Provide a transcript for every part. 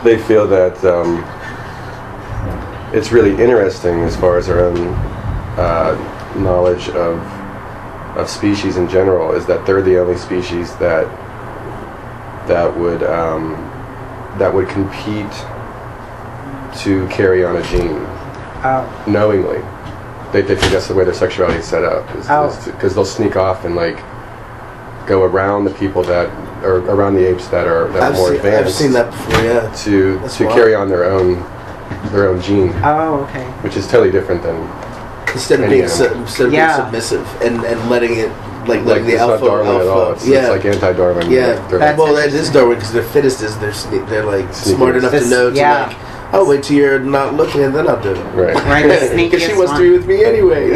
they feel that it's really interesting as far as our own knowledge of species in general, is that they're the only species that would compete to carry on a gene knowingly. They think that's the way their sexuality is set up, because they'll sneak off and like go around the people that are around the apes that are more advanced. I've seen that before, yeah. To carry on their own gene. Oh, okay. Which is totally different than instead of being submissive and letting it like the it's alpha. Not Darwin at all. It's like anti-Darwin. Yeah. Well, that is Darwin, because the fittest is they're like smart enough to know to like. I'll wait till you're not looking and then I'll do it. Right. Because she wants to be with me anyway.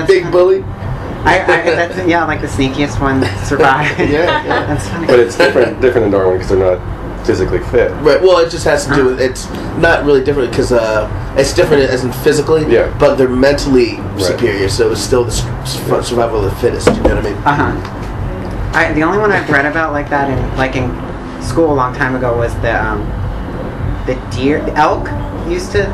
Big bully. That's like the sneakiest one survive. That's funny. But it's different than Darwin, because they're not physically fit. Right. Well, it just has to do with, it's not really different because it's different as in physically. Yeah. But they're mentally superior, so it's still the survival of the fittest. You know what I mean? The only one I've read about like that in school a long time ago was the deer, the elk used to.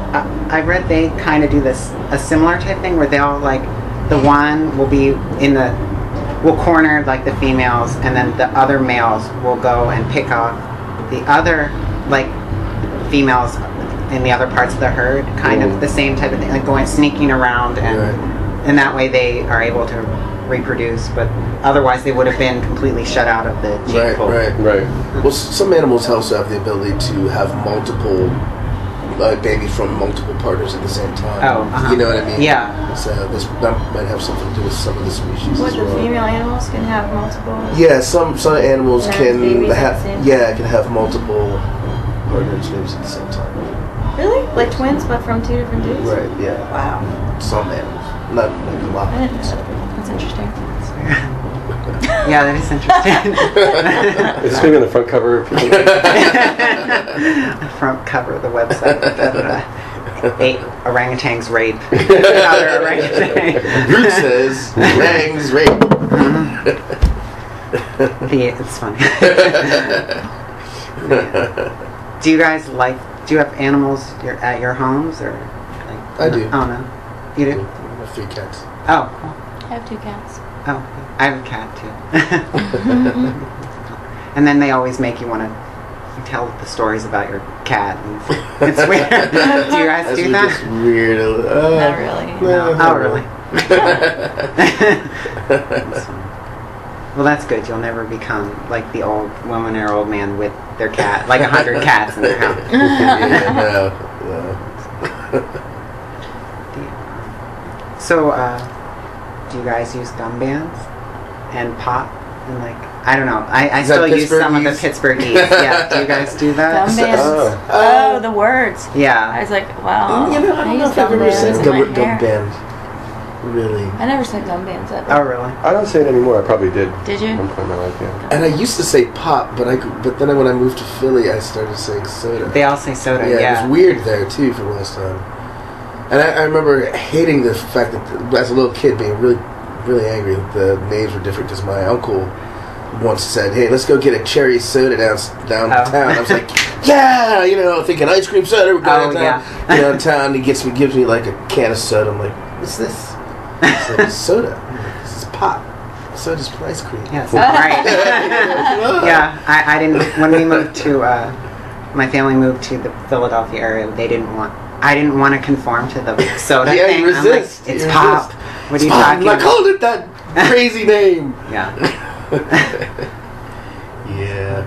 I read they kind of do a similar type thing where they'll like the one will be will corner like the females, and then the other males will go and pick off the other like females in the other parts of the herd, kind of the same type of thing, like sneaking around, and that way they are able to reproduce, but otherwise they would have been completely shut out of the gene pool. Right. Well, some animals also have the ability to have multiple babies from multiple partners at the same time. You know what I mean? Yeah. So that might have something to do with some of the species. What, the female animals can have multiple? Yeah, some animals can have multiple partners babies at the same time. Really? Like twins, but from two different dudes? Right. Yeah. Wow. Some animals, not like a lot. I didn't know that. That's interesting. Yeah, that is interesting. Is this maybe on the front cover of People? The front cover of the website. 8 orangutans rape other orangutan. Groot says orangutans rape. It's funny. Do you guys do you have animals at your homes, or like? I do. Oh no, you do? I have 3 cats. Oh, cool. I have 2 cats. Oh, I have a cat too. And then they always make you want to tell the stories about your cat. It's weird. Do you guys do that? That's weird. Not really. No. Oh, really? That's funny. Well, that's good. You'll never become like the old woman or old man with their cat, like 100 cats in their house. So, do you guys use gum bands and pop and like? I don't know. I still use some of the Pittsburgh Eats. Yeah. Do you guys do that? Gum bands. Oh, the words. Yeah. I was like, well, I don't know if I've ever said gum band. Really? I never said gum bands ever. Oh, really? I don't say it anymore. I probably did. Did you? At one point in my life, yeah. And I used to say pop, but then when I moved to Philly, I started saying soda. They all say soda. Yeah, it was weird there too for the last time. And I remember hating the fact that as a little kid being really, really angry that the names were different, because my uncle once said, "Hey, let's go get a cherry soda downtown." I was like, "Yeah," thinking ice cream soda. We're going downtown. Downtown, he gives me like a can of soda. I'm like, "What's this?" It's like soda. This is pop. Soda's for ice cream. Yes, right. Yeah, I didn't. When we moved to, my family moved to the Philadelphia area. I didn't want to conform to the soda thing. You resist. I'm like, it's pop. What are you talking about? I called it that crazy name. Yeah. Yeah.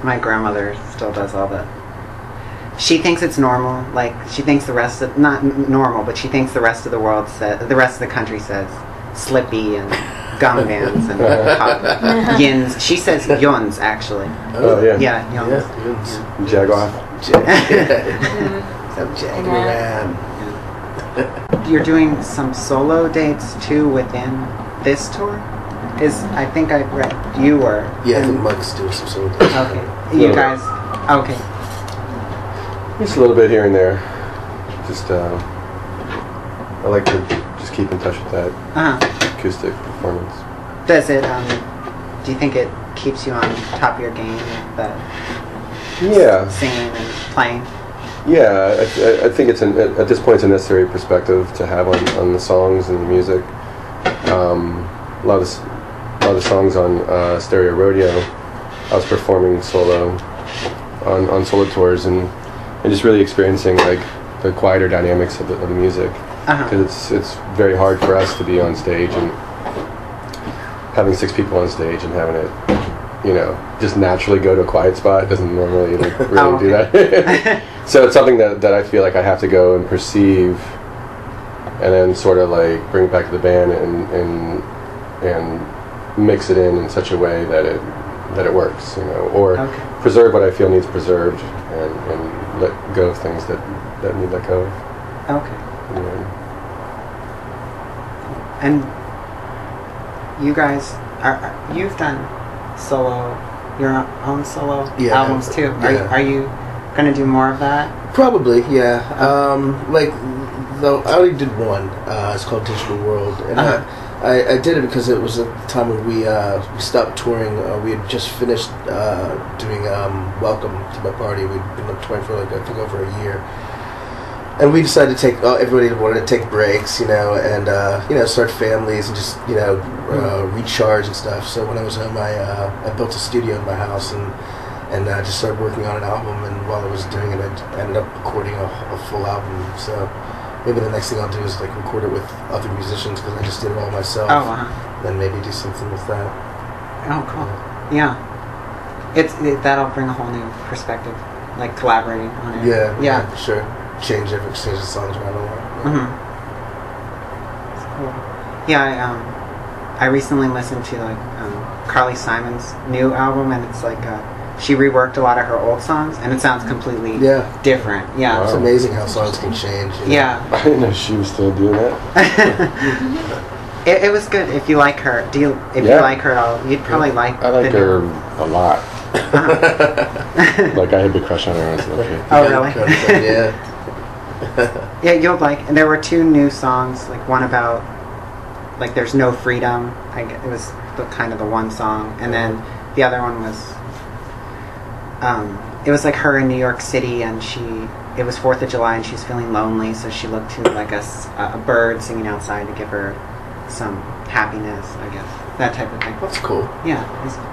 My grandmother still does all that. She thinks it's normal. Like, she thinks not normal, but she thinks the rest of the world the rest of the country says Slippy and gum bands and pop. Yins. She says yuns, actually. Oh, yeah. Yeah, yuns. Yeah. Jaguar. Stop jagging around. You're doing some solo dates too within this tour? I think I read you were. Yeah, I think Mike's doing some solo dates. Okay. You guys. Okay. Just a little bit here and there. Just I like to just keep in touch with that acoustic performance. Does it? Do you think it keeps you on top of your game, the singing and playing. Yeah, I think it's at this point it's a necessary perspective to have on the songs and the music. A lot of the songs on Stereo Rodeo, I was performing solo on solo tours and just really experiencing like the quieter dynamics of the music, because it's very hard for us to be on stage and having 6 people on stage and having it, just naturally go to a quiet spot. It doesn't normally really do that. So it's something that I feel like I have to go and perceive, and then sort of like bring it back to the band and mix it in such a way that it works, or preserve what I feel needs preserved, and let go of things that need let go of. Okay. And you guys you've done your own solo albums too. Are you gonna do more of that? Probably, yeah. Though I already did one. It's called Digital World, and I did it because it was a time when we stopped touring. We had just finished doing Welcome to My Party. We'd been touring for I think over a year, and we decided to take. Everybody wanted to take breaks, and start families and just recharge and stuff. So when I was home, I built a studio in my house and just started working on an album. And while I was doing it, I ended up recording a full album. So maybe the next thing I'll do is like record it with other musicians, because I just did it all myself. Then maybe do something with that. Oh, cool. Yeah. That'll bring a whole new perspective, like collaborating on it. Yeah, for sure. Change the songs around a lot. That's cool. Yeah, I recently listened to Carly Simon's new album, and it's like she reworked a lot of her old songs, and it sounds completely different. Yeah, It's amazing how songs can change. Yeah, I didn't know she was still doing that. it was good. If you like her, if you like her at all, you'd probably like. I like her a lot. Like I had a big crush on her when I was a little kid. Oh really? Yeah, you'll like. And there were 2 new songs. Like one about there's no freedom. It was kind of the one song, and then the other one was. It was like her in New York City, and it was 4th of July, and she's feeling lonely, so she looked to like a bird singing outside to give her some happiness, I guess. That type of thing. That's cool. Yeah. It's cool.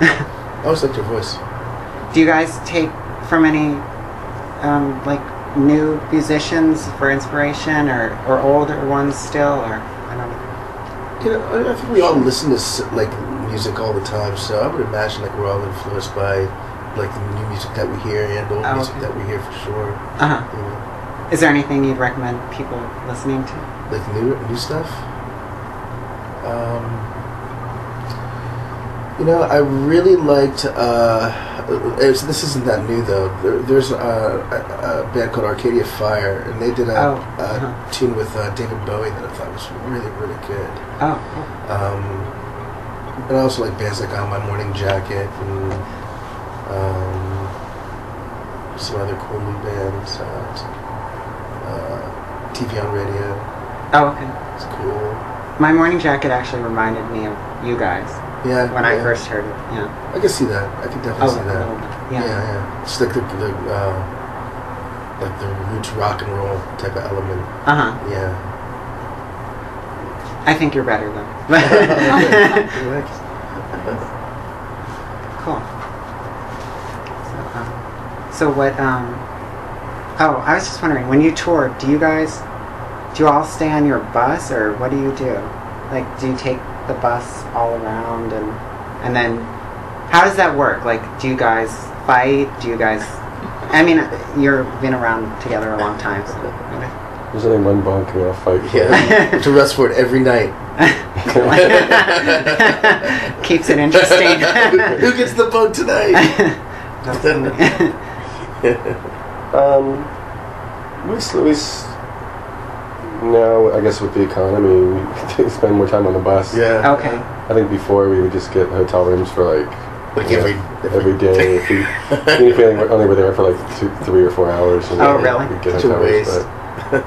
I always liked your voice. Do you guys take from any new musicians for inspiration, or older ones still, or I don't know? I think we all listen to music all the time, so I would imagine we're all influenced by the new music that we hear and old music that we hear for sure. Is there anything you'd recommend people listening to? Like new stuff? I really liked. This isn't that new though. There's a band called Arcadia Fire, and they did a tune with David Bowie that I thought was really, really good. And I also like bands like On My Morning Jacket and some other cool new bands. TV on Radio. Oh, okay. It's cool. My Morning Jacket actually reminded me of you guys. Yeah. When I first heard it. Yeah. I can see that. I can definitely see that. A little bit. Yeah. It's like the roots rock and roll type of element. Yeah. I think you're better though. Cool. So what? I was just wondering, when you tour, do you all stay on your bus, or what do you do? Like, do you take the bus all around, and then how does that work? Like, do you guys fight? Do you guys? I mean, you've been around together a long time, so. There's only one bunk we all fight for. Yeah, to rest for it every night. Keeps it interesting. Who gets the bunk tonight? Now, I guess with the economy, we spend more time on the bus. Yeah. Okay. I think before we would just get hotel rooms for every day. If we only were there for 3 or 4 hours. Oh, really? We'd get hotels, but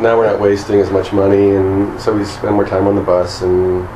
now we're not wasting as much money, and so we spend more time on the bus, and